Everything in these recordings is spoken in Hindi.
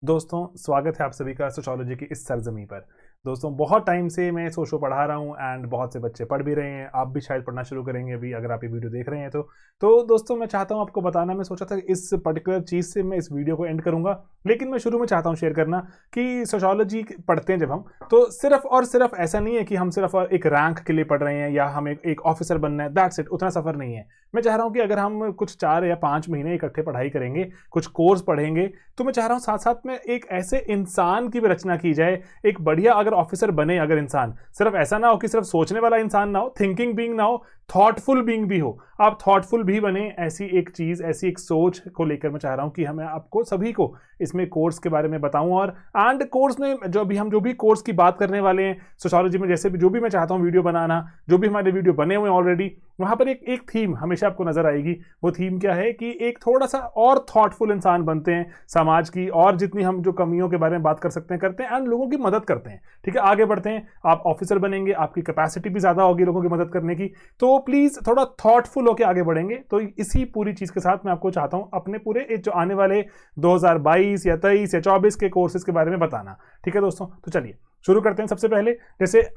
दोस्तों स्वागत है आप सभी का सोशियोलॉजी की इस सरजमी पर। दोस्तों बहुत टाइम से मैं सोशो पढ़ा रहा हूँ एंड बहुत से बच्चे पढ़ भी रहे हैं। आप भी शायद पढ़ना शुरू करेंगे अभी अगर आप ये वीडियो देख रहे हैं तो दोस्तों मैं चाहता हूँ आपको बताना। मैं सोचा था कि इस पर्टिकुलर चीज़ से मैं इस वीडियो को एंड करूँगा, लेकिन मैं शुरू में चाहता हूँ शेयर करना कि सोशियोलॉजी पढ़ते हैं जब हम, तो सिर्फ और सिर्फ ऐसा नहीं है कि हम सिर्फ एक रैंक के लिए पढ़ रहे हैं या हम एक ऑफिसर बनना है, दैट्स इट। उतना सफ़र नहीं है। मैं चाह रहा हूँ कि अगर हम कुछ 4 या 5 महीने इकट्ठे पढ़ाई करेंगे, कुछ कोर्स पढ़ेंगे, तो मैं चाह रहा हूँ साथ साथ में एक ऐसे इंसान की भी रचना की जाए, एक बढ़िया अगर ऑफिसर बने अगर इंसान, सिर्फ ऐसा ना हो कि सिर्फ सोचने वाला इंसान ना हो, थिंकिंग बीइंग ना हो, थॉटफुल बीइंग भी हो। आप थॉटफुल भी बने, ऐसी एक चीज़, ऐसी एक सोच को लेकर मैं चाह रहा हूँ कि हमें आपको सभी को इसमें कोर्स के बारे में बताऊं। और एंड कोर्स में जो भी कोर्स की बात करने वाले हैं सोशियोलॉजी में, जैसे भी जो भी मैं चाहता हूँ वीडियो बनाना, जो भी हमारे वीडियो बने हुए हैं ऑलरेडी, वहाँ पर एक थीम हमेशा आपको नजर आएगी। वो थीम क्या है कि एक थोड़ा सा और थॉटफुल इंसान बनते हैं, समाज की और जितनी हम जो कमियों के बारे में बात कर सकते हैं करते हैं एंड लोगों की मदद करते हैं। ठीक है, आगे बढ़ते हैं। आप ऑफिसर बनेंगे, आपकी कैपेसिटी भी ज़्यादा होगी लोगों की मदद करने की, तो प्लीज़ थोड़ा थॉटफुल होकर आगे बढ़ेंगे। तो इसी पूरी चीज़ के साथ मैं आपको चाहता हूँ अपने पूरे जो आने वाले 2022 या 23 या 24 के कोर्सेज के बारे में बताना। ठीक है दोस्तों, तो चलिए शुरू करते हैं। सबसे पहले जैसे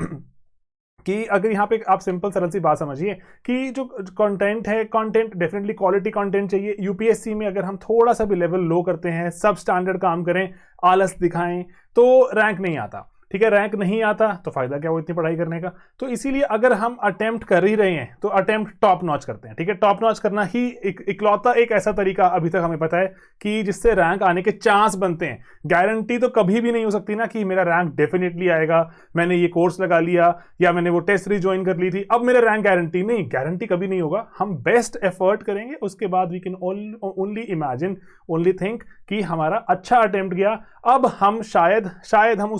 कि अगर यहाँ पे आप सिंपल सरल सी बात समझिए कि जो कंटेंट है, कंटेंट डेफिनेटली क्वालिटी कंटेंट चाहिए। यूपीएससी में अगर हम थोड़ा सा भी लेवल लो करते हैं, सब स्टैंडर्ड काम करें, आलस दिखाएं, तो रैंक नहीं आता। ठीक है, रैंक नहीं आता तो फायदा क्या हो इतनी पढ़ाई करने का। तो इसीलिए अगर हम अटेम्प्ट कर ही रहे हैं तो अटेम्प्ट टॉप नॉच करते हैं। ठीक है, टॉप नॉच करना ही इकलौता एक ऐसा तरीका अभी तक हमें पता है कि जिससे रैंक आने के चांस बनते हैं। गारंटी तो कभी भी नहीं हो सकती ना कि मेरा रैंक डेफिनेटली आएगा, मैंने ये कोर्स लगा लिया या मैंने वो टेस्ट सीरीज ज्वाइन कर ली थी, अब मेरा रैंक गारंटी नहीं, गारंटी कभी नहीं होगा। हम बेस्ट एफर्ट करेंगे, उसके बाद we can only imagine, only think कि हमारा अच्छा अटेम्प्ट गया। अब हम शायद हम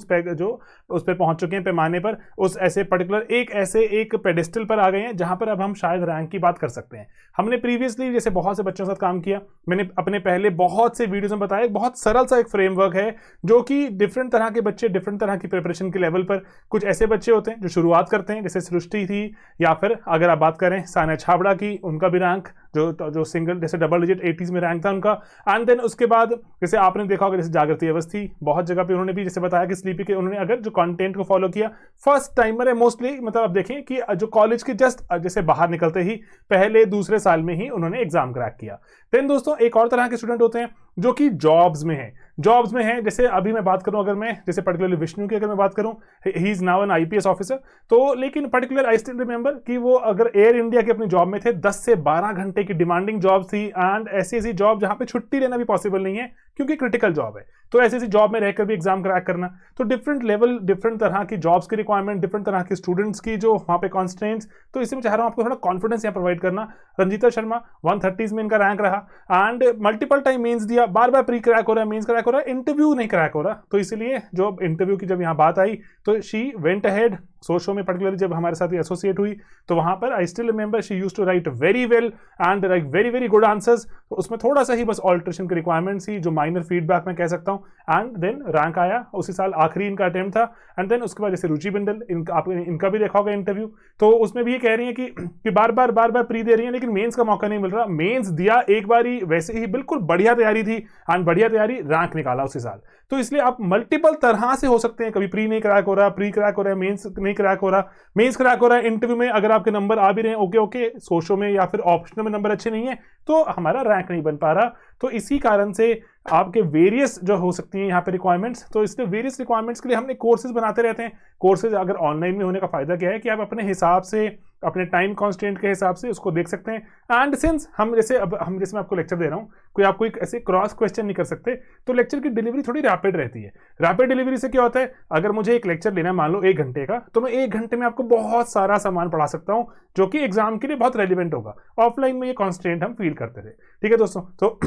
उस पे पहुंच चुके हैं पैमाने पर, उस ऐसे पर्टिकुलर एक पेडिस्टल पर आ गए हैं जहां पर अब हम शायद रैंक की बात कर सकते हैं। हमने प्रीवियसली जैसे बहुत से बच्चों के साथ काम किया, मैंने अपने पहले बहुत से वीडियोस में बताया, बहुत सरल सा एक फ्रेमवर्क है जो कि डिफरेंट तरह के बच्चे डिफरेंट तरह की प्रिपरेशन के लेवल पर, कुछ ऐसे बच्चे होते हैं जो शुरुआत करते हैं जैसे सृष्टि थी, या फिर अगर आप बात करें सानिया छाबड़ा की, उनका भी रैंक जो सिंगल जैसे डबल डिजिट 80s में रैंक था उनका। एंड देन उसके बाद जैसे आपने देखा होगा जैसे जागृति अवस्थी, बहुत जगह पे उन्होंने भी जैसे बताया कि स्लीपी के उन्होंने अगर जो कंटेंट को फॉलो किया, फर्स्ट टाइमर है मोस्टली, मतलब आप देखें कि जो कॉलेज के जस्ट जैसे बाहर निकलते ही पहले दूसरे साल में ही उन्होंने एग्जाम क्रैक किया। देन दोस्तों एक और तरह के स्टूडेंट होते हैं जो कि जॉब्स में है। जैसे अभी मैं बात करूं, अगर मैं जैसे पर्टिकुलरली विष्णु की अगर मैं बात करूं, he is now N IPS officer. तो लेकिन पर्टिकुलर आई स्टिल रिमेंबर कि वो अगर एयर इंडिया की अपनी जॉब में थे, 10 से 12 घंटे की डिमांडिंग जॉब थी एंड ऐसी जॉब जहां पे छुट्टी लेना भी पॉसिबल नहीं है क्योंकि क्रिटिकल जॉब है। तो ऐसी जॉब में रहकर भी एग्जाम क्रैक करना, तो डिफरेंट लेवल, डिफरेंट तरह की जॉब्स की रिक्वायरमेंट, डिफरेंट तरह के स्टूडेंट्स की जो वहां पे कॉन्स्टेंट्स। तो इसमें चाह रहा हूं आपको थोड़ा कॉन्फिडेंस यहाँ प्रोवाइड करना। रंजीता शर्मा 130s में इनका रैंक रहा एंड मल्टीपल टाइम मेंस दिया, बार बार प्री क्रैक हो रहा है, मेंस क्रैक हो रहा है, इंटरव्यू नहीं क्रैक हो रहा। तो इसलिए जो इंटरव्यू की जब यहाँ बात आई तो शी वेंट अहेड। सोशो में पर्टिकुलरली जब हमारे साथ एसोसिएट हुई तो वहां पर I still remember she used to write very well and write very very good answers. तो उसमें थोड़ा सा ही बस ऑल्ट्रेशन की रिक्वायरमेंट थी, जो माइनर फीडबैक मैं कह सकता हूँ। एंड देन रैंक आया, उसी साल आखिरी इनका अटेम्प्ट था। एंड देन उसके बाद जैसे रुचि बिंदल, इनका भी देखा होगा इंटरव्यू, तो उसमें भी ये कह रही है कि बार बार प्री दे रही है लेकिन मेंस का मौका नहीं मिल रहा। मेंस दिया एक बार ही, वैसे ही बिल्कुल बढ़िया तैयारी थी एंड बढ़िया तैयारी, रैंक निकाला उसी साल। तो इसलिए आप मल्टीपल तरह से हो सकते हैं, कभी प्री नहीं क्रैक हो रहा, प्री क्रैक हो रहा है, मेंस नहीं क्रैक हो रहा, मेंस क्रैक हो रहा है, इंटरव्यू में अगर आपके नंबर आ भी रहे हैं ओके, सोशो में या फिर ऑप्शनल में नंबर अच्छे नहीं है तो हमारा रैंक नहीं बन पा रहा। तो इसी कारण से आपके वेरियस जो हो सकती हैं यहाँ पे रिक्वायरमेंट्स, तो इसलिए वेरियस रिक्वायरमेंट्स के लिए हमने कोर्सेज बनाते रहते हैं। कोर्सेज अगर ऑनलाइन में होने का फायदा क्या है कि आप अपने हिसाब से, अपने टाइम कॉन्स्टेंट के हिसाब से उसको देख सकते हैं। एंड सिंस हम जैसे मैं आपको लेक्चर दे रहा हूँ, कोई आपको एक ऐसे क्रॉस क्वेश्चन नहीं कर सकते, तो लेक्चर की डिलीवरी थोड़ी रैपिड रहती है। रैपिड डिलीवरी से क्या होता है, अगर मुझे एक लेक्चर लेना है मान लो 1 घंटे का, तो मैं 1 घंटे में आपको बहुत सारा सामान पढ़ा सकता हूँ जो कि एग्जाम के लिए बहुत रेलिवेंट होगा। ऑफलाइन में ये कॉन्स्टेंट हम फील करते थे। ठीक है दोस्तों, तो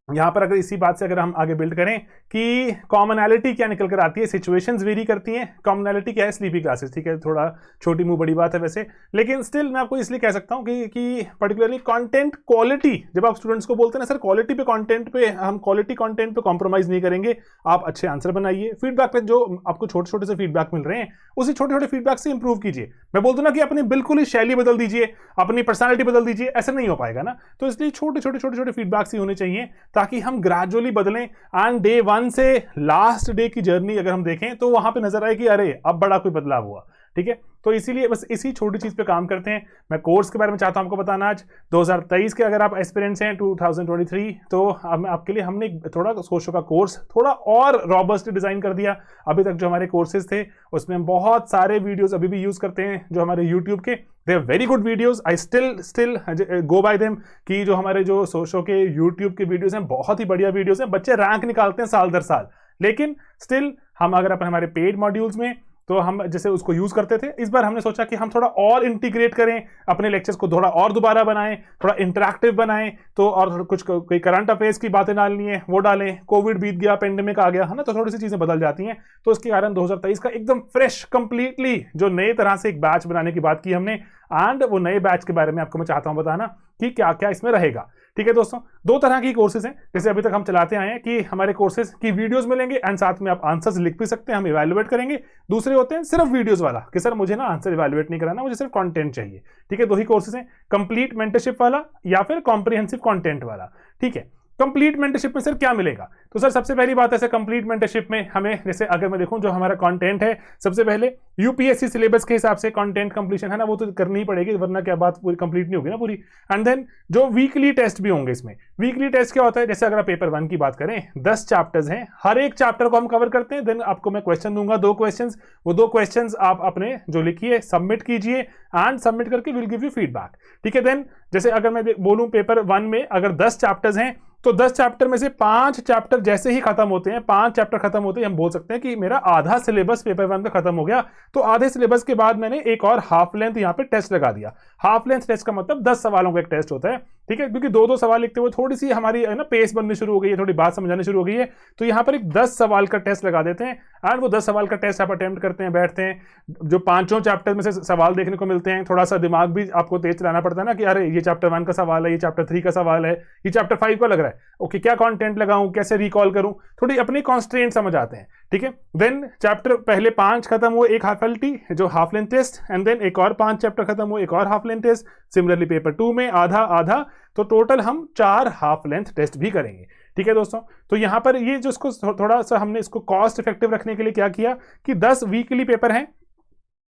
यहाँ पर अगर इसी बात से अगर हम आगे बिल्ड करें कि कॉमनैलिटी क्या निकल कर आती है, सिचुएशंस वेरी करती हैं। कॉमनैलिटी क्या है, स्लीपी क्लासेस। ठीक है, थोड़ा छोटी मुंह बड़ी बात है वैसे, लेकिन स्टिल मैं आपको इसलिए कह सकता हूँ कि पर्टिकुलरली कंटेंट क्वालिटी, जब आप स्टूडेंट्स को बोलते हैं ना सर क्वालिटी पे कंटेंट पे, हम क्वालिटी कंटेंट पे कॉम्प्रोमाइज नहीं करेंगे, आप अच्छे आंसर बनाइए। फीडबैक पे जो आपको छोटे छोटे से फीडबैक मिल रहे हैं, उसी छोटे छोटे फीडबैक से इंप्रूव कीजिए। मैं बोलता ना कि अपनी बिल्कुल ही शैली बदल दीजिए, अपनी पर्सनैलिटी बदल दीजिए, ऐसा नहीं हो पाएगा ना। तो इसलिए छोटे छोटे फीडबैक्स ही होने चाहिए ताकि हम ग्रेजुअली बदलें एंड डे 1 से लास्ट डे की जर्नी अगर हम देखें तो वहां पे नजर आए कि अरे अब बड़ा कोई बदलाव हुआ। ठीक है, तो इसीलिए बस इसी छोटी चीज पे काम करते हैं। मैं कोर्स के बारे में चाहता हूं आपको बताना आज 2023 के अगर आप एस्पिरेंट्स हैं 2023 तो आपके लिए हमने थोड़ा सोशो का कोर्स थोड़ा और रॉबस्ट डिजाइन कर दिया। अभी तक जो हमारे कोर्सेज थे उसमें हम बहुत सारे वीडियोस अभी भी यूज करते हैं जो हमारे यूट्यूब के, they are very good videos, I still go by them कि जो हमारे जो सोशो के यूट्यूब के वीडियोस हैं बहुत ही बढ़िया वीडियोस हैं, बच्चे रैंक निकालते हैं साल दर साल। लेकिन स्टिल हम अगर अपन हमारे पेड मॉड्यूल्स में तो हम जैसे उसको यूज करते थे, इस बार हमने सोचा कि हम थोड़ा और इंटीग्रेट करें अपने लेक्चर्स को, थोड़ा और दोबारा बनाएं, थोड़ा इंटरैक्टिव बनाएं। तो और कुछ कोई करंट अफेयर्स की बातें डालनी है वो डालें, कोविड बीत गया, पेंडेमिक आ गया है ना, तो थोड़ी सी चीजें बदल जाती हैं। तो इसके कारण 2023 का एकदम फ्रेश कंप्लीटली जो नए तरह से एक बैच बनाने की बात की हमने, एंड वो नए बैच के बारे में आपको मैं चाहता हूं बताना कि क्या क्या इसमें रहेगा। ठीक है दोस्तों, दो तरह की कोर्सेज हैं जैसे अभी तक हम चलाते आए हैं कि हमारे कोर्सेज की वीडियोस मिलेंगे एंड साथ में आप आंसर्स लिख भी सकते हैं, हम इवैल्यूएट करेंगे। दूसरे होते हैं सिर्फ वीडियोस वाला कि सर मुझे ना आंसर इवैल्यूएट नहीं कराना, मुझे सिर्फ कंटेंट चाहिए। ठीक है, दो ही कोर्सेज हैं, कंप्लीट मेंटरशिप वाला या फिर कॉम्प्रिहेंसिव कंटेंट वाला। ठीक है, कंप्लीट मेंटरशिप में सर क्या मिलेगा? तो सर सबसे पहली बात है सर कंप्लीट मेंटरशिप में हमें, जैसे अगर मैं देखूं जो हमारा कंटेंट है, सबसे पहले यूपीएससी सिलेबस के हिसाब से कंटेंट कंप्लीशन है ना, वो तो करनी ही पड़ेगी वरना क्या बात पूरी कंप्लीट नहीं होगी ना पूरी। एंड देन जो वीकली टेस्ट भी होंगे इसमें। वीकली टेस्ट क्या होता है, जैसे अगर आप पेपर 1 की बात करें 10 चैप्टर्स हैं, हर एक चैप्टर को हम कवर करते हैं। देन आपको मैं क्वेश्चन दूंगा 2 क्वेश्चंस, वो 2 क्वेश्चंस आप अपने जो लिखिए सबमिट कीजिए एंड सबमिट करके विल गिव यू फीडबैक। ठीक है, देन जैसे अगर मैं बोलूं पेपर 1 में अगर 10 चैप्टर्स हैं तो 10 चैप्टर में से 5 चैप्टर जैसे ही खत्म होते हैं, 5 चैप्टर खत्म होते हैं, हम बोल सकते हैं कि मेरा आधा सिलेबस पेपर 1 का खत्म हो गया। तो आधे सिलेबस के बाद मैंने एक और हाफ लेंथ यहाँ पे टेस्ट लगा दिया। हाफ लेंथ टेस्ट का मतलब 10 सवालों का एक टेस्ट होता है। ठीक है, क्योंकि 2-2 सवाल लिखते हुए थोड़ी सी हमारी है ना पेस बननी शुरू हो गई है, थोड़ी बात समझानी शुरू हो गई है, तो यहाँ पर एक 10 सवाल का टेस्ट लगा देते हैं एंड वो 10 सवाल का टेस्ट आप अटेम्प्ट करते हैं, बैठते हैं, जो 5 चैप्टर में से सवाल देखने को मिलते हैं, थोड़ा सा दिमाग भी आपको तेज चलाना पड़ता है ना कि अरे ये चैप्टर 1 का सवाल है, ये चैप्टर 3 का सवाल है, ये चैप्टर 5 का लग रहा है, ओके क्या कंटेंट लगाऊं, कैसे रिकॉल करूं, थोड़ी अपनी कॉन्स्ट्रेंट समझ आते हैं। ठीक है, देन चैप्टर पहले 5 खत्म हुए, एक हाफ एलटी जो half length test, and then एक और 5 चैप्टर खत्म हुए, एक और half length test. Similarly paper 2 में आधा आधा, तो टोटल हम 4 हाफ लेंथ टेस्ट भी करेंगे। ठीक है दोस्तों, तो यहां पर ये जो इसको थोड़ा सा हमने इसको कॉस्ट इफेक्टिव रखने के लिए क्या किया कि 10 वीकली पेपर हैं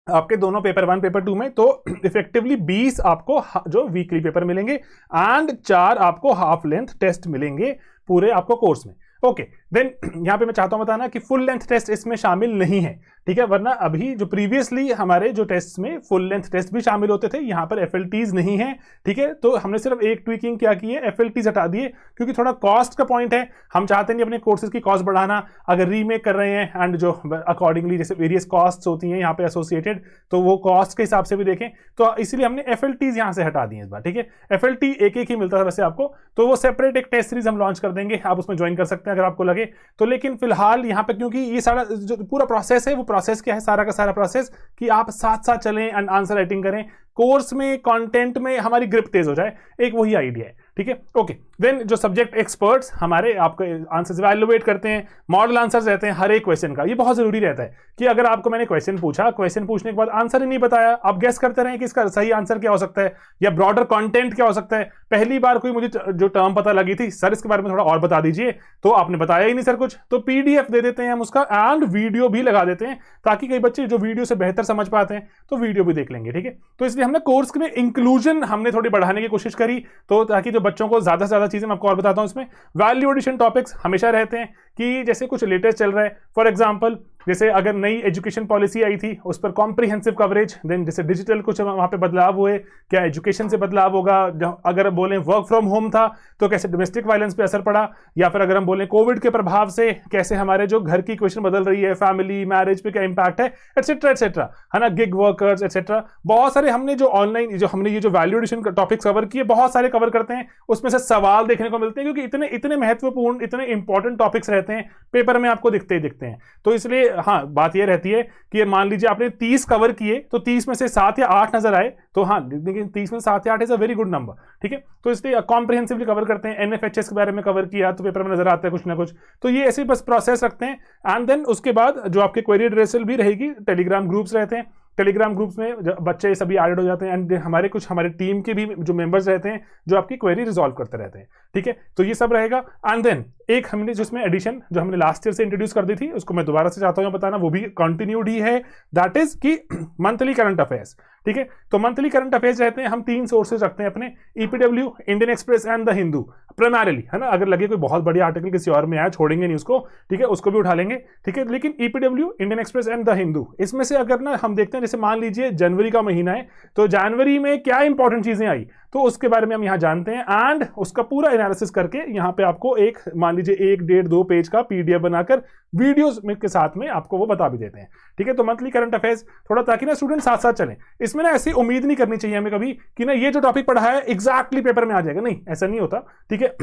आपके दोनों पेपर 1 पेपर 2 में, तो इफेक्टिवली 20 आपको जो वीकली पेपर मिलेंगे एंड 4 आपको हाफ लेंथ टेस्ट मिलेंगे पूरे आपको कोर्स में। ओके, देन यहां पे मैं चाहता हूं बताना कि फुल लेंथ टेस्ट इसमें शामिल नहीं है। ठीक है, वरना अभी जो प्रीवियसली हमारे जो टेस्ट में फुल लेंथ टेस्ट भी शामिल होते थे, यहां पर एफएलटीज नहीं है। ठीक है, तो हमने सिर्फ एक ट्विकिंग क्या की है, एफएलटीज हटा दिए क्योंकि थोड़ा कॉस्ट का पॉइंट है, हम चाहते नहीं अपने कोर्सेज की कॉस्ट बढ़ाना। अगर रीमेक कर रहे हैं एंड जो अकॉर्डिंगली जैसे वेरियस कॉस्ट होती हैं यहाँ पे एसोसिएटेड, तो वो कॉस्ट के हिसाब से भी देखें, तो इसलिए हमने एफएलटीज यहां से हटा दी इस बार। ठीक है, एफएलटी एक ही मिलता था वैसे आपको, तो वो सेपरेट एक टेस्ट सीरीज हम लॉन्च कर देंगे, आप उसमें ज्वाइन कर सकते हैं अगर आपको लगे तो। लेकिन फिलहाल यहाँ पे क्योंकि ये सारा जो पूरा प्रोसेस है, वो प्रोसेस क्या है, सारा का सारा प्रोसेस कि आप साथ साथ चलें एंड आंसर राइटिंग करें, कोर्स में कंटेंट में हमारी ग्रिप तेज हो जाए, एक वही आइडिया है। ठीक है, ओके, देन जो सब्जेक्ट एक्सपर्ट्स हमारे आपको आंसर्स इवैल्यूएट करते हैं, मॉडल आंसर्स रहते हैं हर एक क्वेश्चन का। ये बहुत जरूरी रहता है कि अगर आपको मैंने क्वेश्चन पूछा, क्वेश्चन पूछने के बाद आंसर ही नहीं बताया, आप गेस करते रहें कि इसका सही आंसर क्या हो सकता है या ब्रॉडर कंटेंट क्या हो सकता है। पहली बार कोई मुझे जो टर्म पता लगी थी, सर इसके बारे में थोड़ा और बता दीजिए, तो आपने बताया ही नहीं सर कुछ, तो पीडीएफ दे देते हैं हम उसका एंड वीडियो भी लगा देते हैं ताकि कई बच्चे जो वीडियो से बेहतर समझ पाते हैं तो वीडियो भी देख लेंगे। ठीक है, तो इसलिए हमने कोर्स में इंक्लूजन हमने थोड़ी बढ़ाने की कोशिश करी, तो ताकि जो बच्चों को ज्यादा से ज्यादा चीजें, मैं आपको और बताता हूं, इसमें वैल्यू एडिशन टॉपिक्स हमेशा रहते हैं कि जैसे कुछ लेटेस्ट चल रहा है, फॉर एग्जांपल जैसे अगर नई एजुकेशन पॉलिसी आई थी उस पर कॉम्प्रिहेंसिव कवरेज, देन जैसे डिजिटल कुछ वहां पे बदलाव हुए, क्या एजुकेशन से बदलाव होगा, अगर बोलें वर्क फ्रॉम होम था तो कैसे डोमेस्टिक वायलेंस पे असर पड़ा, या फिर अगर हम बोलें कोविड के प्रभाव से कैसे हमारे जो घर की इक्वेशन बदल रही है, फैमिली मैरिज पे क्या इंपैक्ट है, एटसेट्रा एटसेट्रा, है ना, गिग वर्कर्स एटसेट्रा। बहुत सारे हमने जो ऑनलाइन जो हमने ये जो वैल्यू एडिशन टॉपिक्स कवर किए, बहुत सारे कवर करते हैं, उसमें से सवाल देखने को मिलते हैं क्योंकि इतने इतने महत्वपूर्ण, इतने इंपॉर्टेंट टॉपिक्स रहते हैं, पेपर में आपको दिखते ही दिखते हैं। तो इसलिए हाँ, बात यह रहती है कि मान लीजिए आपने 30 कवर किए तो 30 में से 7 या 8 नजर आए, तो हाँ, लेकिन 30 में 7 या 8 is a very good number. ठीक है, तो इसलिए कॉम्प्रिहेंसिवली कवर करते हैं। एनएफएचएस के बारे में कवर किया तो पेपर में नजर आता है कुछ ना कुछ, तो ये ऐसे बस प्रोसेस रखते हैं। एंड देन उसके बाद जो आपके क्वेरी एड्रेसल भी रहेगी, टेलीग्राम ग्रुप्स रहते हैं, टेलीग्राम ग्रुप्स में बच्चे सभी ऐड हो जाते हैं एंड हमारे टीम के भी जो मेंबर्स रहते हैं जो आपकी क्वेरी रिजॉल्व करते रहते हैं, ठीक है। तो ये सब रहेगा। एंड देन एक हमने जिसमें एडिशन जो हमने लास्ट ईयर से इंट्रोड्यूस कर दी थी उसको मैं दोबारा से चाहता हूं बताना, वो भी कंटिन्यूड ही है, दैट इज कि मंथली करंट अफेयर्स, ठीक है। तो मंथली करंट अफेयर्स रहते हैं, हम 3 सोर्सेज रखते हैं अपने, EPW, Indian express and the Hindu primarily, है ना। अगर लगे कोई बहुत बढ़िया आर्टिकल किसी और में आया छोड़ेंगे नहीं उसको, ठीक है, उसको भी उठा लेंगे, ठीक है। लेकिन EPW, Indian express and the Hindu, इसमें से अगर ना हम देखते हैं, जैसे मान लीजिए जनवरी का महीना है तो जनवरी में क्या इंपॉर्टेंट चीजें आई तो उसके बारे में हम यहां जानते हैं एंड उसका पूरा एनालिसिस करके यहां पे आपको एक मान लीजिए 1, 1.5, 2 पेज का पीडीएफ बनाकर वीडियोस में के साथ में आपको वो बता भी देते हैं, ठीक है। तो मंथली करंट अफेयर्स थोड़ा, ताकि ना स्टूडेंट साथ साथ चलें। इसमें ना ऐसी उम्मीद नहीं करनी चाहिए हमें कभी कि ना ये जो टॉपिक पढ़ा है एग्जैक्टली पेपर में आ जाएगा, नहीं, ऐसा नहीं होता, ठीक है।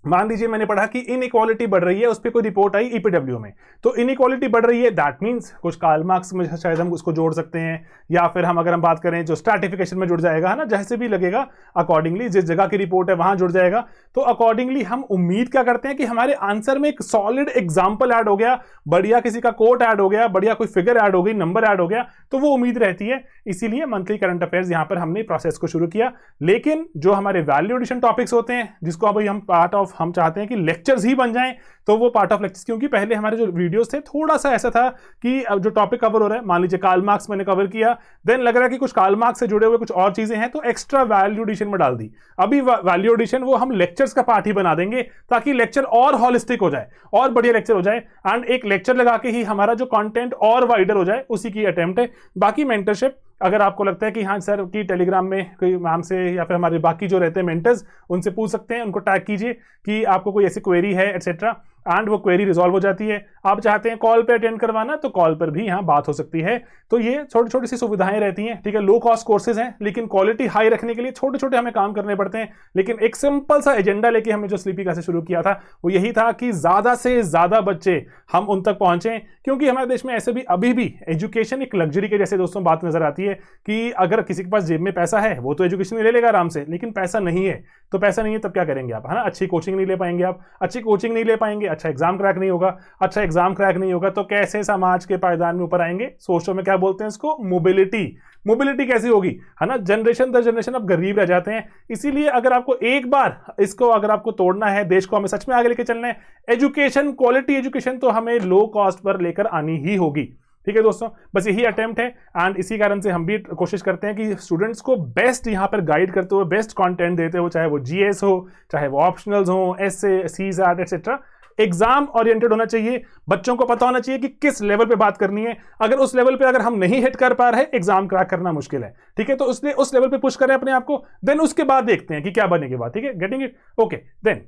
मान लीजिए मैंने पढ़ा कि इनइक्वालिटी बढ़ रही है, उस पर कोई रिपोर्ट आई ईपीडब्ल्यू में, तो इनइक्वालिटी बढ़ रही है, दैट मींस कुछ कार्ल मार्क्स में शायद हम उसको जोड़ सकते हैं, या फिर अगर हम बात करें जो स्ट्रैटिफिकेशन में जुड़ जाएगा, है ना, जैसे भी लगेगा अकॉर्डिंगली, जिस जगह की रिपोर्ट है वहां जुड़ जाएगा। तो अकॉर्डिंगली हम उम्मीद क्या करते हैं कि हमारे आंसर में एक सॉलिड एग्जाम्पल ऐड हो गया, बढ़िया किसी का कोट ऐड हो गया, बढ़िया कोई फिगर ऐड हो गई, नंबर ऐड हो गया, तो वो उम्मीद रहती है। इसीलिए मंथली करंट अफेयर्स यहां पर हमने प्रोसेस को शुरू किया। लेकिन जो हमारे वैल्यू एडिशन टॉपिक्स होते हैं, जिसको अभी हम पार्ट ऑफ हम चाहते हैं कि लेक्चर्स ही बन जाएं, तो वो पार्ट ऑफ लेक्चर्स, क्योंकि पहले हमारे जो वीडियोस थे थोड़ा सा ऐसा था कि जो टॉपिक कवर हो रहा है, मान लीजिए कार्ल मार्क्स मैंने कवर किया, देन लग रहा है कि कुछ कार्ल मार्क्स से जुड़े हुए कुछ और चीजें हैं, तो एक्स्ट्रा वैल्यू एडिशन में डाल दी। अभी वैल्यू एडिशन वो हम लेक्चर्स का पार्ट ही बना देंगे, ताकि लेक्चर और हॉलिस्टिक हो जाए, और बढ़िया लेक्चर हो जाए, एंड एक लेक्चर लगा के ही हमारा जो कंटेंट और वाइडर हो जाए, उसी की अटेम्प्ट है। बाकी मेंटरशिप, अगर आपको लगता है कि हाँ सर कि टेलीग्राम में कोई मैम से या फिर हमारे बाकी जो रहते हैं मेंटर्स, उनसे पूछ सकते हैं, उनको टैग कीजिए कि आपको कोई ऐसी क्वेरी है एटसेट्रा, एंड वो क्वेरी रिजॉल्व हो जाती है। आप चाहते हैं कॉल पे अटेंड करवाना, तो कॉल पर भी यहाँ बात हो सकती है। तो ये छोटी छोटी सी सुविधाएं रहती हैं, ठीक है। लो कॉस्ट कोर्सेज हैं, लेकिन क्वालिटी हाई रखने के लिए छोटे छोटे हमें काम करने पड़ते हैं। लेकिन एक सिंपल सा एजेंडा लेके हमने जो स्लीपी क्लासेस शुरू किया था वो यही था कि ज्यादा से ज्यादा बच्चे हम उन तक पहुंचे, क्योंकि हमारे देश में ऐसे भी अभी भी एजुकेशन एक लग्जरी के जैसे दोस्तों बात नजर आती है कि अगर किसी के पास जेब में पैसा है वो तो एजुकेशन ले लेगा आराम से, लेकिन पैसा नहीं है तो पैसा नहीं है तब क्या करेंगे आप, है ना। अच्छी कोचिंग नहीं ले पाएंगे आप, अच्छी कोचिंग नहीं ले पाएंगे, अच्छा एग्जाम क्रैक नहीं होगा, अच्छा एग्जाम क्रैक नहीं होगा तो कैसे समाज के पायदान में ऊपर आएंगे। सोशल में क्या बोलते हैं इसको, मोबिलिटी कैसी होगी, है ना। जनरेशन दर जनरेशन अब गरीब रह जाते हैं। इसीलिए अगर आपको एक बार इसको अगर आपको तोड़ना है, देश को हमें सच में आगे लेके चलना है, एजुकेशन, क्वालिटी एजुकेशन तो हमें लो कॉस्ट पर लेकर आनी ही होगी, ठीक है दोस्तों। बस यही अटेम्प्ट है, एंड इसी कारण से हम भी कोशिश करते हैं कि स्टूडेंट्स को बेस्ट यहां पर गाइड करते हुए, बेस्ट कंटेंट देते हुए, चाहे वो जीएस हो, चाहे वो ऑप्शनल्स हो, SA, CSAT etcetera, exam oriented होना चाहिए। बच्चों को पता होना चाहिए कि किस लेवल पे बात करनी है। अगर उस लेवल पे अगर हम नहीं हिट कर पा रहे, एग्जाम क्रैक करना मुश्किल है, ठीक है। तो उसने उस लेवल पे पुश करें अपने आप को, देन उसके बाद देखते हैं कि क्या बनेगी बात, ठीक है। Getting it, okay. देन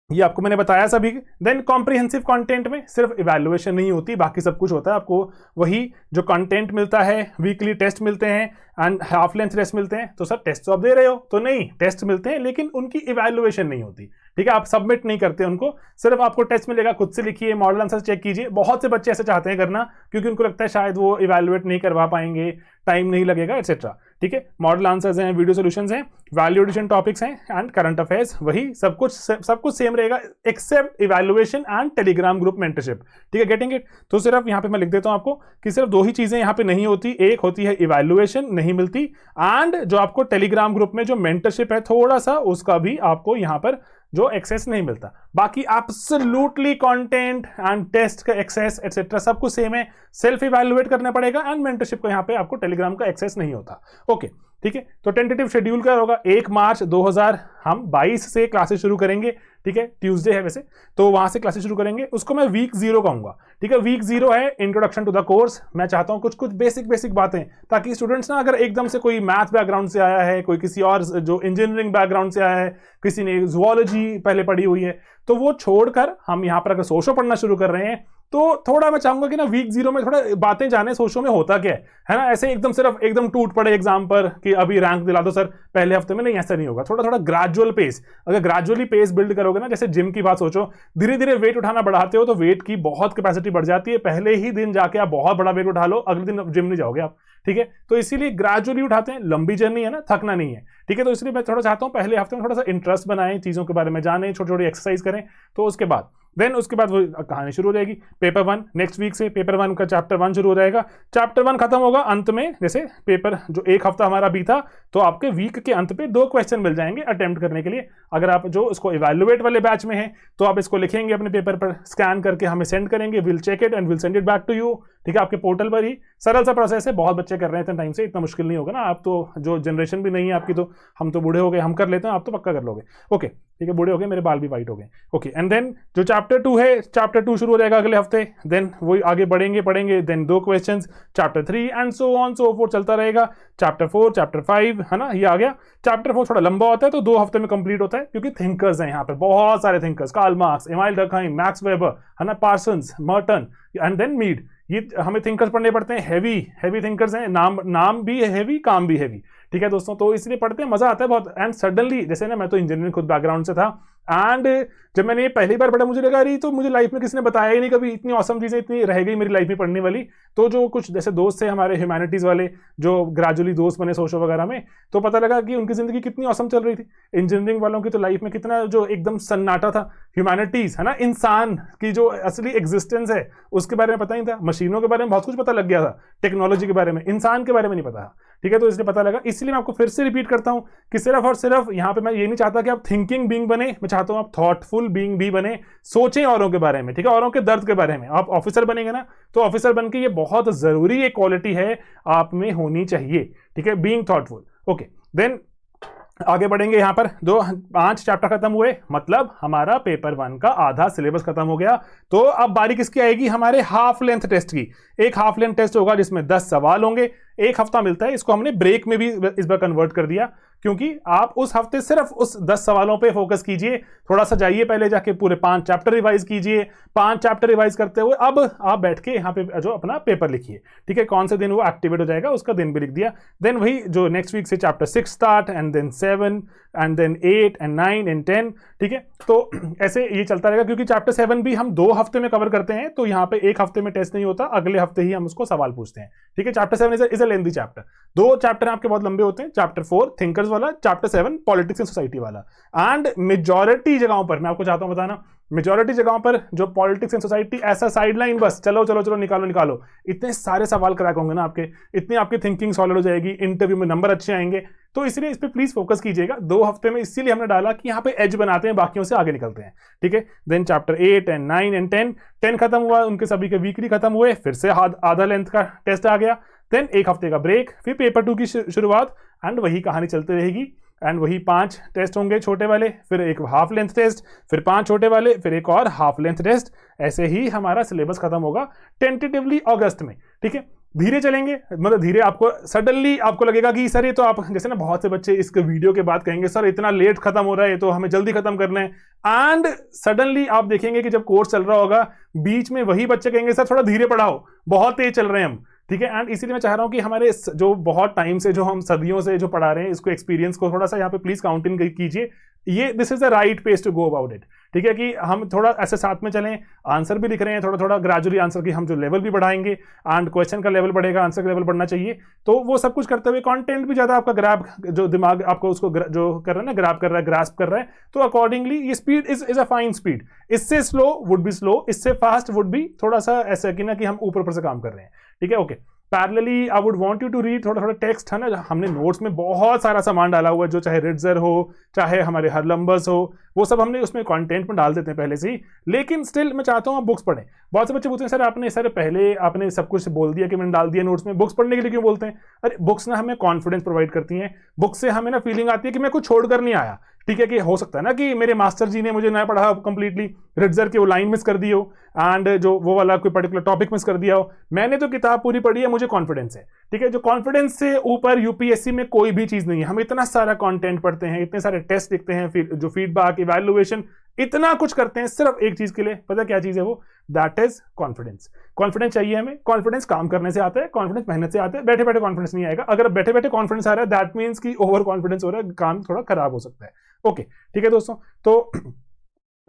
ये आपको मैंने बताया सभी। देन कॉम्प्रिहेंसिव कंटेंट में सिर्फ इवैल्यूएशन नहीं होती, बाकी सब कुछ होता है। आपको वही जो कंटेंट मिलता है, वीकली टेस्ट मिलते हैं एंड हाफ लेंथ टेस्ट मिलते हैं। तो सर टेस्ट तो आप दे रहे हो, तो नहीं, टेस्ट मिलते हैं लेकिन उनकी इवैल्यूएशन नहीं होती, ठीक है। आप सबमिट नहीं करते उनको, सिर्फ आपको टेस्ट मिलेगा, खुद से लिखिए, मॉडल आंसर चेक कीजिए। बहुत से बच्चे ऐसे चाहते हैं करना क्योंकि उनको लगता है शायद वो इवैल्यूएट नहीं करवा पाएंगे, टाइम नहीं लगेगा एटसेट्रा, ठीक है। मॉडल आंसर्स हैं, वीडियो सॉल्यूशंस हैं, वैल्यू एडिशन टॉपिक्स हैं एंड करंट अफेयर्स, वही सब कुछ सेम रहेगा except evaluation and Telegram group mentorship, ठीक है। Getting it. तो सिर्फ यहाँ पे मैं लिख देता हूँ आपको कि सिर्फ 2 ही चीजें यहाँ पे नहीं होती, एक होती है इवैल्यूएशन नहीं मिलती, एंड जो आपको टेलीग्राम ग्रुप में जो मेंटरशिप है थोड़ा सा उसका भी आपको यहाँ पर जो एक्सेस नहीं मिलता। बाकी एब्सोल्युटली कंटेंट एंड टेस्ट का एक्सेस एटसेट्रा सब कुछ सेम है। सेल्फ इवैल्यूएट करना पड़ेगा एंड मेंटरशिप को यहाँ पे आपको टेलीग्राम का एक्सेस नहीं होता, ओके, ठीक है। तो टेंटेटिव शेड्यूल क्या होगा, 1 मार्च 2022 से क्लासेस शुरू करेंगे, ठीक है। ट्यूसडे है वैसे, तो वहां से क्लासेस शुरू करेंगे। उसको मैं वीक 0 कहूंगा, ठीक है। वीक 0 है इंट्रोडक्शन टू द कोर्स। मैं चाहता हूं कुछ बेसिक बातें, ताकि स्टूडेंट्स ना, अगर एकदम से कोई मैथ बैकग्राउंड से आया है, कोई किसी और जो इंजीनियरिंग बैकग्राउंड से आया है, किसी ने जूलॉजी पहले पढ़ी हुई है, तो वो छोड़कर हम यहाँ पर अगर सोशो पढ़ना शुरू कर रहे हैं तो थोड़ा मैं चाहूंगा कि ना वीक 0 में थोड़ा बातें जाने सोशो में होता क्या है ना। ऐसे एकदम सिर्फ एकदम टूट पड़े एग्जाम पर कि अभी रैंक दिला दो सर पहले हफ्ते में, नहीं, ऐसा नहीं होगा। थोड़ा ग्रेजुअल पेस, अगर ग्रेजुअली पेस बिल्ड करोगे ना, जैसे जिम की बात सोचो, धीरे धीरे वेट उठाना बढ़ाते हो तो वेट की बहुत कैपेसिटी बढ़ जाती है। पहले ही दिन जाके आप बहुत बड़ा वेट उठा लो, अगले दिन जिम नहीं जाओगे आप, ठीक है। तो इसीलिए ग्रेजुअली उठाते हैं, लंबी जर्नी है ना, थकना नहीं है, ठीक है। तो इसलिए मैं थोड़ा चाहता हूं पहले हफ्ते में थोड़ा सा इंटरेस्ट बनाएं, चीजों के बारे में जानें, छोटी छोटी एक्सरसाइज करें। तो उसके बाद देन उसके बाद वो कहानी शुरू हो जाएगी पेपर 1, नेक्स्ट वीक से पेपर 1 का चैप्टर 1 शुरू हो जाएगा। चैप्टर 1 खत्म होगा अंत में, जैसे पेपर जो एक हफ्ता हमारा बीता तो आपके वीक के अंत पे 2 क्वेश्चन मिल जाएंगे अटेम्प्ट करने के लिए। अगर आप जो इसको इवैल्यूएट वाले बैच में हैं तो आप इसको लिखेंगे अपने पेपर पर, स्कैन करके हमें सेंड करेंगे, will check it and will send it back to you. ठीक है, आपके पोर्टल पर ही सरल सा प्रोसेस है, बहुत बच्चे कर रहे हैं इतने टाइम से, इतना मुश्किल नहीं होगा ना। आप तो जो जनरेशन भी नहीं है आपकी, तो हम तो बूढ़े हो गए, हम कर लेते हैं, आप तो पक्का कर लोगे। ओके ठीक है, बूढ़े हो गए, मेरे बाल भी वाइट हो गए। ओके एंड देन जो चैप्टर 2 है, चैप्टर 2 शुरू हो जाएगा अगले हफ्ते, देन वो आगे पढ़ेंगे, then 2 questions, chapter 3 and so on so forth चलता रहेगा। चैप्टर 4, चैप्टर 5 है ना, ये आ गया। चैप्टर 4 थोड़ा लंबा होता है तो 2 हफ्ते में कंप्लीट होता है, क्योंकि थिंकर्स हैं यहाँ पर, बहुत सारे thinkers, Karl Marx, Emmanuel Durkheim, Max Weber है ना, Parsons, Merton and then Mead, ये हमें थिंकर्स पढ़ने पड़ते हैं। हैवी थिंकर्स हैं, नाम भी हैवी, काम भी हैवी। ठीक है दोस्तों, तो इसलिए पढ़ते हैं, मजा आता है बहुत। एंड सडनली, जैसे ना मैं तो इंजीनियरिंग खुद बैकग्राउंड से था, एंड जब मैंने ये पहली बार पढ़ा मुझे लगा रही तो मुझे लाइफ में किसी ने बताया ही नहीं कभी, इतनी औसम चीजें इतनी रह गई मेरी लाइफ में पढ़ने वाली। तो जो कुछ जैसे दोस्त थे हमारे ह्यूमैनिटीज वाले, जो ग्रेजुअली दोस्त बने सोशो वगैरह में, तो पता लगा कि उनकी जिंदगी कितनी औसम चल रही थी। इंजीनियरिंग वालों की तो लाइफ में कितना जो एकदम सन्नाटा था। ह्यूमैनिटीज है ना, इंसान की जो असली एग्जिस्टेंस है उसके बारे में पता नहीं था, मशीनों के बारे में बहुत कुछ पता लग गया था, टेक्नोलॉजी के बारे में, इंसान के बारे में नहीं पता। ठीक है, तो इसलिए पता लगा। इसलिए मैं आपको फिर से रिपीट करता हूं कि सिर्फ और सिर्फ यहाँ पे मैं ये नहीं चाहता कि आप थिंकिंग बीइंग बने, मैं चाहता हूं आप थॉटफुल बीइंग भी बने, सोचें औरों के बारे में। ठीक है, औरों के दर्द के बारे में। आप ऑफिसर बनेंगे ना, तो ऑफिसर बन के ये बहुत जरूरी एक क्वालिटी है आप में होनी चाहिए। ठीक है, बीइंग थॉटफुल। ओके, देन आगे बढ़ेंगे। यहाँ पर 5 चैप्टर खत्म हुए, मतलब हमारा पेपर 1 का आधा सिलेबस खत्म हो गया। तो अब बारी किसकी आएगी, हमारे हाफ लेंथ टेस्ट की। एक हाफ लेंथ टेस्ट होगा जिसमें 10 सवाल होंगे, एक हफ्ता मिलता है। इसको हमने ब्रेक में भी इस बार कन्वर्ट कर दिया, क्योंकि आप उस हफ्ते सिर्फ उस 10 सवालों पे फोकस कीजिए, थोड़ा सा जाइए पहले जाके पूरे 5 चैप्टर रिवाइज कीजिए। 5 चैप्टर रिवाइज करते हुए अब आप बैठ के यहाँ पे जो अपना पेपर लिखिए। ठीक है, कौन से दिन वो एक्टिवेट हो जाएगा उसका दिन भी लिख दिया। देन वही जो नेक्स्ट वीक से chapter 6 start, and then 7 and then 8 and 9 and 10। ठीक है, तो ऐसे ये चलता रहेगा, क्योंकि चैप्टर 7 भी हम 2 हफ्ते में कवर करते हैं, तो यहाँ पे 1 हफ्ते में टेस्ट नहीं होता, अगले हफ्ते ही हम उसको सवाल पूछते हैं। ठीक है, chapter 7 is a lengthy chapter. 2 chapter आपके बहुत लंबे होते हैं, चैप्टर 4 थिंकर्स वाला, चैप्टर 7 पॉलिटिक्स एंड सोसाइटी वाला। एंड मेजॉरिटी जगहों पर मैं आपको चाहता हूं बताना, मेजॉरिटी जगहों पर जो पॉलिटिक्स एंड सोसाइटी ऐसा साइडलाइन, बस चलो निकालो, इतने सारे सवाल क्रैक होंगे ना आपके, इतनी आपकी थिंकिंग सॉलिड हो जाएगी, इंटरव्यू में नंबर अच्छे आएंगे। तो इसलिए इस पे प्लीज फोकस कीजिएगा 2 हफ्ते में। इसीलिए हमने डाला कि यहाँ पे एज बनाते हैं, बाकियों से आगे निकलते हैं। ठीक है, देन चैप्टर 8 एंड 9 एंड 10 खत्म हुआ, उनके सभी के वीकली खत्म हुए, फिर से आधा लेंथ का टेस्ट आ गया, देन 1 हफ्ते का ब्रेक, फिर पेपर 2 की शुरुआत, एंड वही कहानी चलती रहेगी। एंड वही 5 टेस्ट होंगे छोटे वाले, फिर एक हाफ लेंथ टेस्ट, फिर 5 छोटे वाले, फिर एक और हाफ लेंथ टेस्ट। ऐसे ही हमारा सिलेबस खत्म होगा टेंटेटिवली अगस्त में। ठीक है, धीरे चलेंगे, मतलब धीरे। आपको सडनली आपको लगेगा कि सर ये तो आप, जैसे ना बहुत से बच्चे इस वीडियो के बाद कहेंगे सर इतना लेट खत्म हो रहा है, तो हमें जल्दी खत्म करना है। एंड सडनली आप देखेंगे कि जब कोर्स चल रहा होगा, बीच में वही बच्चे कहेंगे सर थोड़ा धीरे पढ़ाओ, बहुत तेज चल रहे हैं हम। ठीक है, एंड इसीलिए मैं चाह रहा हूं कि हमारे जो बहुत टाइम से, जो हम सदियों से जो पढ़ा रहे हैं, इसको एक्सपीरियंस को थोड़ा सा यहाँ पे प्लीज काउंट इन कीजिए। ये this is the right pace to go about it. ठीक है, कि हम थोड़ा ऐसे साथ में चलें, आंसर भी लिख रहे हैं, थोड़ा ग्रेजुअली आंसर की हम जो लेवल भी बढ़ाएंगे, एंड क्वेश्चन का लेवल बढ़ेगा, आंसर का लेवल बढ़ना चाहिए। तो वो सब कुछ करते हुए कंटेंट भी ज्यादा आपका ग्रैब, जो दिमाग आपको उसको जो कर रहा है ना, ग्रैब कर रहा है, ग्रास्प कर रहा है, तो अकॉर्डिंगली ये speed is a fine speed. इससे स्लो वुड बी स्लो, इससे फास्ट वुड बी थोड़ा सा ऐसा कि ना कि हम ऊपर से काम कर रहे हैं। ठीक है, okay. Parallelly I would want you to read थोड़ा टेक्स्ट, है ना। हमने नोट्स में बहुत सारा सामान डाला हुआ है, जो चाहे रिट्जर हो, चाहे हमारे हरलंबस हो, वो सब हमने उसमें कंटेंट में डाल देते हैं पहले से ही। लेकिन स्टिल मैं चाहता हूँ आप बुक्स पढ़ें। बहुत से बच्चे पूछते हैं सर पहले आपने सब कुछ बोल दिया कि मैंने डाल दिया नोट्स में, बुक्स पढ़ने के लिए क्यों बोलते हैं? अरे बुक्स ना हमें कॉन्फिडेंस प्रोवाइड करती हैं, बुक्स से हमें ना फीलिंग आती है कि मैं कुछ छोड़कर नहीं आया। ठीक है, कि हो सकता है ना कि मेरे मास्टर जी ने मुझे ना पढ़ा कंप्लीटली, रिट्जर की वो लाइन मिस कर दी हो, एंड जो वो वाला कोई पर्टिकुलर टॉपिक मिस कर दिया हो, मैंने तो किताब पूरी पढ़ी है, मुझे कॉन्फिडेंस है। ठीक है, जो कॉन्फिडेंस से ऊपर यूपीएससी में कोई भी चीज नहीं है। हम इतना सारा कंटेंट पढ़ते हैं, इतने सारे टेस्ट लिखते हैं, फिर जो फीडबैक, इवैल्यूएशन, इतना कुछ करते हैं सिर्फ एक चीज के लिए, पता क्या चीज है वो? That is confidence. कॉन्फिडेंस चाहिए हमें। कॉन्फिडेंस काम करने से आता है, कॉन्फिडेंस मेहनत से आता है, बैठे बैठे कॉन्फिडेंस नहीं आएगा। अगर बैठे बैठे कॉन्फिडेंस आ रहा है, दैट मीन्स कि ओवर कॉन्फिडेंस हो रहा है, काम थोड़ा खराब हो सकता है। ओके, ठीक है दोस्तों। तो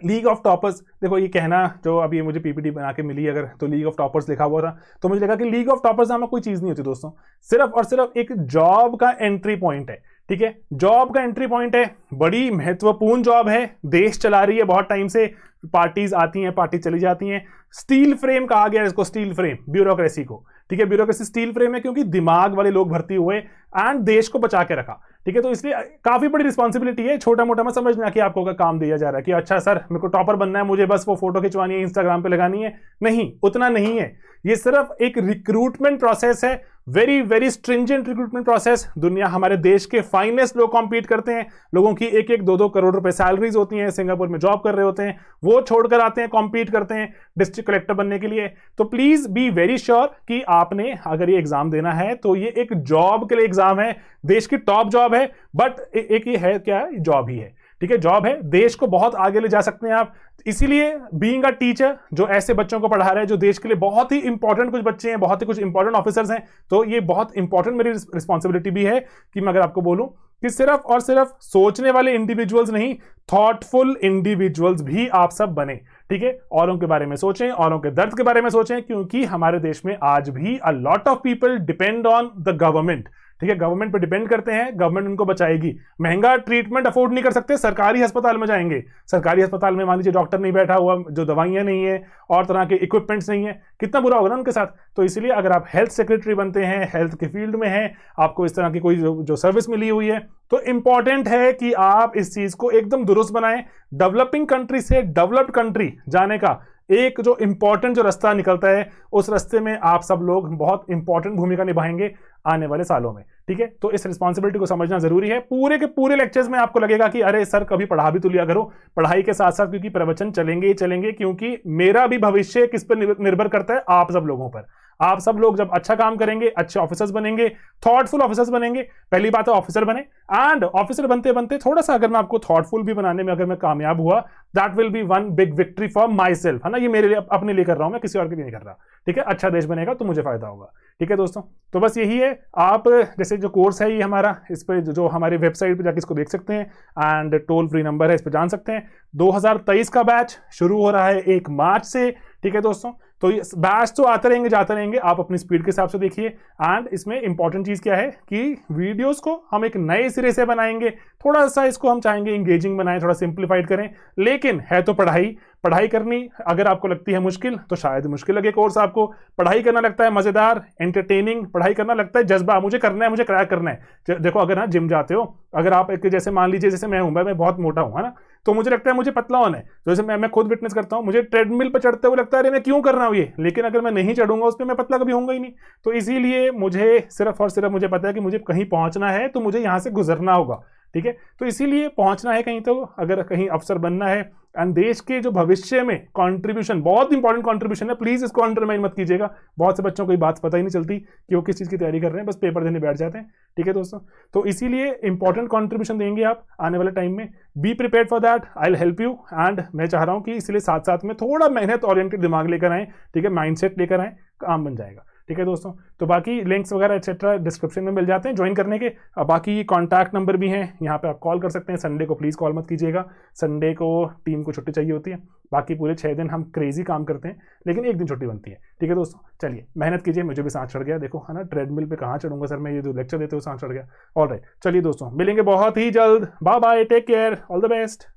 लीग ऑफ टॉपर्स, देखो ये कहना जो अभी मुझे पीपीटी बना के मिली, अगर तो लीग ऑफ टॉपर्स लिखा हुआ था, तो मुझे लगा कि लीग ऑफ टॉपर्स नाम कोई चीज नहीं होती दोस्तों, सिर्फ और सिर्फ एक जॉब का एंट्री पॉइंट है। ठीक है, जॉब का एंट्री पॉइंट है, बड़ी महत्वपूर्ण जॉब है, देश चला रही है बहुत टाइम से, पार्टीज आती हैं पार्टी चली जाती हैं। स्टील फ्रेम कहा गया इसको, स्टील फ्रेम ब्यूरोक्रेसी को, ठीक है, ब्यूरोक्रेसी स्टील फ्रेम है क्योंकि दिमाग वाले लोग भर्ती हुए एंड देश को बचा के रखा, ठीक है। तो इसलिए काफी बड़ी रिस्पॉन्सिबिलिटी है, छोटा मोटा मत समझना कि आपको का काम दिया जा रहा है कि अच्छा सर मेरे को टॉपर बनना है, मुझे बस वो फोटो खिंचवानी है, इंस्टाग्राम पे लगानी है, नहीं, उतना नहीं है। ये सिर्फ एक रिक्रूटमेंट प्रोसेस है, very very stringent recruitment process. दुनिया, हमारे देश के फाइनेस्ट लोग कॉम्पीट करते हैं, लोगों की 1-1, 2-2 करोड़ रुपए सैलरीज होती हैं, सिंगापुर में जॉब कर रहे होते हैं, वो छोड़कर आते हैं, कॉम्पीट करते हैं डिस्ट्रिक्ट कलेक्टर बनने के लिए। तो प्लीज बी वेरी श्योर कि आपने अगर ये एग्जाम देना है तो ये एक जॉब के लिए एग्जाम है, देश की टॉप जॉब है, बट एक ये है क्या, जॉब ही है, ठीक है, जॉब है, देश को बहुत आगे ले जा सकते हैं आप। इसीलिए बीइंग अ टीचर, जो ऐसे बच्चों को पढ़ा रहे हैं जो देश के लिए बहुत ही इंपॉर्टेंट कुछ बच्चे हैं, बहुत ही कुछ इंपॉर्टेंट ऑफिसर्स हैं, तो ये बहुत इंपॉर्टेंट मेरी रिस्पॉन्सिबिलिटी भी है कि मैं अगर आपको बोलूं कि सिर्फ और सिर्फ सोचने वाले इंडिविजुअल्स नहीं, थॉटफुल इंडिविजुअल्स भी आप सब बने, ठीक है। औरों के बारे में सोचें, औरों के दर्द के बारे में सोचें, क्योंकि हमारे देश में आज भी a lot of people depend on the government, ठीक है, गवर्नमेंट पे डिपेंड करते हैं, गवर्नमेंट उनको बचाएगी। महंगा ट्रीटमेंट अफोर्ड नहीं कर सकते, सरकारी अस्पताल में जाएंगे, सरकारी अस्पताल में मान लीजिए डॉक्टर नहीं बैठा हुआ, जो दवाइयां नहीं है और तरह के इक्विपमेंट्स नहीं है, कितना बुरा होगा ना उनके साथ। तो इसलिए अगर आप हेल्थ सेक्रेटरी बनते हैं, हेल्थ के फील्ड में हैं, आपको इस तरह की कोई जो सर्विस मिली हुई है, तो इंपॉर्टेंट है कि आप इस चीज को एकदम दुरुस्त बनाएं। डेवलपिंग कंट्री से डेवलप्ड कंट्री जाने का एक जो इंपॉर्टेंट जो रास्ता निकलता है, उस रास्ते में आप सब लोग बहुत इंपॉर्टेंट भूमिका निभाएंगे आने वाले सालों में, ठीक है। तो इस रिस्पॉन्सिबिलिटी को समझना जरूरी है। पूरे के पूरे लेक्चर्स में आपको लगेगा कि अरे सर कभी पढ़ा भी तो लिया करो, पढ़ाई के साथ साथ, क्योंकि प्रवचन चलेंगे ही चलेंगे, क्योंकि मेरा भी भविष्य किस पर निर्भर करता है, आप सब लोगों पर। आप सब लोग जब अच्छा काम करेंगे, अच्छे ऑफिसर्स बनेंगे, थॉटफुल ऑफिसर्स बनेंगे, पहली बात है ऑफिसर बने, एंड ऑफिसर बनते बनते थोड़ा सा अगर मैं आपको थॉटफुल भी बनाने में अगर मैं कामयाब हुआ, that will be one big victory for my self, है ना। ये मेरे लिए, अपने लिए कर रहा हूं मैं, किसी और के लिए नहीं कर रहा, ठीक है। अच्छा देश बनेगा तो मुझे फायदा होगा, ठीक है दोस्तों। तो बस यही है, आप जैसे जो कोर्स है ये हमारा, इस पर जो हमारी वेबसाइट पर जाकर इसको देख सकते हैं, एंड टोल फ्री नंबर है, इस पर जान सकते हैं। 2023 का बैच शुरू हो रहा है 1 मार्च से, ठीक है दोस्तों। तो ये बैच तो आते रहेंगे जाते रहेंगे, आप अपनी स्पीड के हिसाब से देखिए। एंड इसमें इंपॉर्टेंट चीज क्या है कि वीडियोस को हम एक नए सिरे से बनाएंगे, थोड़ा सा इसको हम चाहेंगे इंगेजिंग बनाएं, थोड़ा सिंप्लीफाइड करें, लेकिन है तो पढ़ाई करनी अगर आपको लगती है मुश्किल तो शायद मुश्किल लगे कोर्स आपको, पढ़ाई करना लगता है मजेदार, एंटरटेनिंग, पढ़ाई करना लगता है जज्बा, मुझे करना है, मुझे क्रैक करना है। देखो अगर ना जिम जाते हो, अगर आप एक जैसे मान लीजिए जैसे मैं हूं, मैं बहुत मोटा हूं, है ना, तो मुझे लगता है मुझे पतला होना है, तो जैसे मैं खुद विटनेस करता हूं, मुझे ट्रेडमिल पर चढ़ते हुए लगता है अरे मैं क्यों कर रहा हूं ये, लेकिन अगर मैं नहीं चढ़ूंगा उस पर मैं पतला कभी होऊंगा ही नहीं। तो इसीलिए मुझे सिर्फ और सिर्फ मुझे पता है कि मुझे कहीं पहुंचना है तो मुझे यहां से गुजरना होगा, ठीक है। तो इसीलिए पहुंचना है कहीं, तो अगर कहीं अफसर बनना है एंड देश के जो भविष्य में कंट्रीब्यूशन, बहुत इंपॉर्टेंट कंट्रीब्यूशन है, प्लीज इसको अंडरमाइन मत कीजिएगा। बहुत से बच्चों को ये बात पता ही नहीं चलती कि वो किस चीज की तैयारी कर रहे हैं, बस पेपर देने बैठ जाते हैं, ठीक है दोस्तों। तो इसीलिए इंपॉर्टेंट कंट्रीब्यूशन देंगे आप आने वाले टाइम में, be prepared for that, I will help you. And मैं चाह रहा हूं कि इसलिए साथ साथ में थोड़ा मेहनत ओरिएंटेड दिमाग लेकर आए, ठीक है, माइंडसेट लेकर आए, काम बन जाएगा, ठीक है दोस्तों। तो बाकी लिंक्स वगैरह एक्सेट्रा डिस्क्रिप्शन में मिल जाते हैं ज्वाइन करने के। बाकी कॉन्टैक्ट नंबर भी हैं, यहाँ पे आप कॉल कर सकते हैं। संडे को प्लीज़ कॉल मत कीजिएगा, संडे को टीम को छुट्टी चाहिए होती है। बाकी पूरे 6 दिन हम क्रेजी काम करते हैं, लेकिन एक दिन छुट्टी बनती है, ठीक है दोस्तों। चलिए मेहनत कीजिए, मुझे भी सांस चढ़ गया, देखो है ना, ट्रेडमिल पे कहाँ चढ़ूंगा सर मैं, ये जो लेक्चर देते हो सांस चढ़ गया। ऑलराइट, चलिए दोस्तों मिलेंगे बहुत ही जल्द, bye bye, take care, all the best.